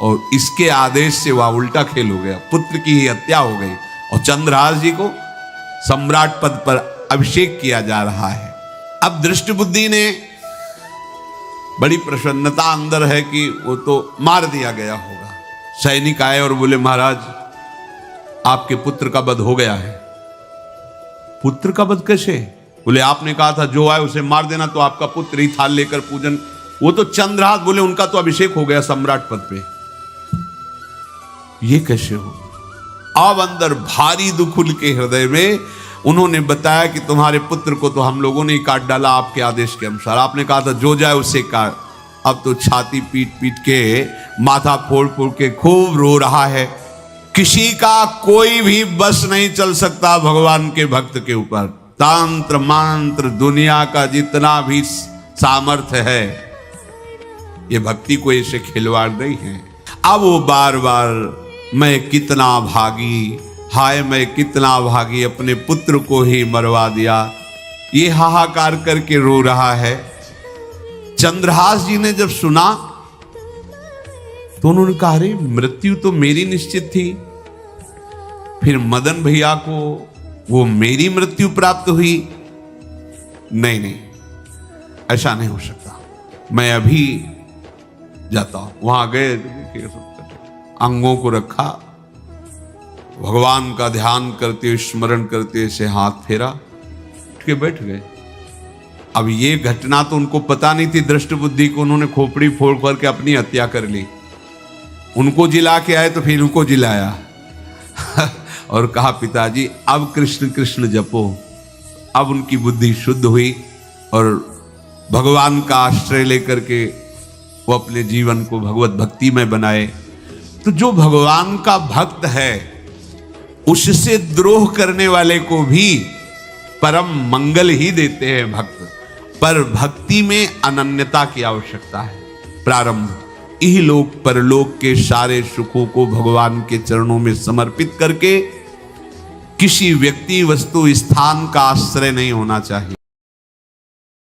और इसके आदेश से वह उल्टा खेल हो गया, पुत्र की ही हत्या हो गई, और चंद्रहास जी को सम्राट पद पर अभिषेक किया जा रहा है। अब दृष्ट बुद्धि ने बड़ी प्रसन्नता अंदर है कि वो तो मार दिया गया होगा। सैनिक आए और बोले महाराज आपके पुत्र का वध हो गया है। पुत्र का वध कैसे? बोले आपने कहा था जो आए उसे मार देना, तो आपका पुत्र ही थाल लेकर पूजन। वो तो चंद्रहास बोले उनका तो अभिषेक हो गया सम्राट पद पे, ये कैसे हो? अब अंदर भारी दुख उनके हृदय में। उन्होंने बताया कि तुम्हारे पुत्र को तो हम लोगों ने ही काट डाला आपके आदेश के अनुसार, आपने कहा था जो जाए उसे काट। अब तो छाती पीट पीट के, माथा फोड़ फोड़ के खूब रो रहा है। किसी का कोई भी बस नहीं चल सकता भगवान के भक्त के ऊपर। तंत्र मंत्र दुनिया का जितना भी सामर्थ्य है, ये भक्ति को ऐसे खिलवाड़ नहीं है। अब वो बार बार मैं कितना भागी, हाय मैं कितना भागी, अपने पुत्र को ही मरवा दिया, ये हाहाकार करके रो रहा है। चंद्रहास जी ने जब सुना तो उन्होंने कहा अरे मृत्यु तो मेरी निश्चित थी, फिर मदन भैया को वो मेरी मृत्यु प्राप्त हुई। नहीं नहीं, ऐसा नहीं हो सकता, मैं अभी जाता हूं। वहां गए, अंगों को रखा, भगवान का ध्यान करते स्मरण करते से हाथ फेरा, उठ के बैठ गए। अब ये घटना तो उनको पता नहीं थी दृष्ट बुद्धि को, उन्होंने खोपड़ी फोड़ करके अपनी हत्या कर ली। उनको जिला के आए तो फिर उनको जिलाया और कहा पिताजी अब कृष्ण कृष्ण जपो। अब उनकी बुद्धि शुद्ध हुई और भगवान का आश्रय लेकर के वो अपने जीवन को भगवत भक्ति में बनाए। तो जो भगवान का भक्त है उससे द्रोह करने वाले को भी परम मंगल ही देते हैं भक्त। पर भक्ति में अनन्यता की आवश्यकता है। प्रारंभ इहलोक परलोक के सारे सुखों को भगवान के चरणों में समर्पित करके किसी व्यक्ति वस्तु स्थान का आश्रय नहीं होना चाहिए।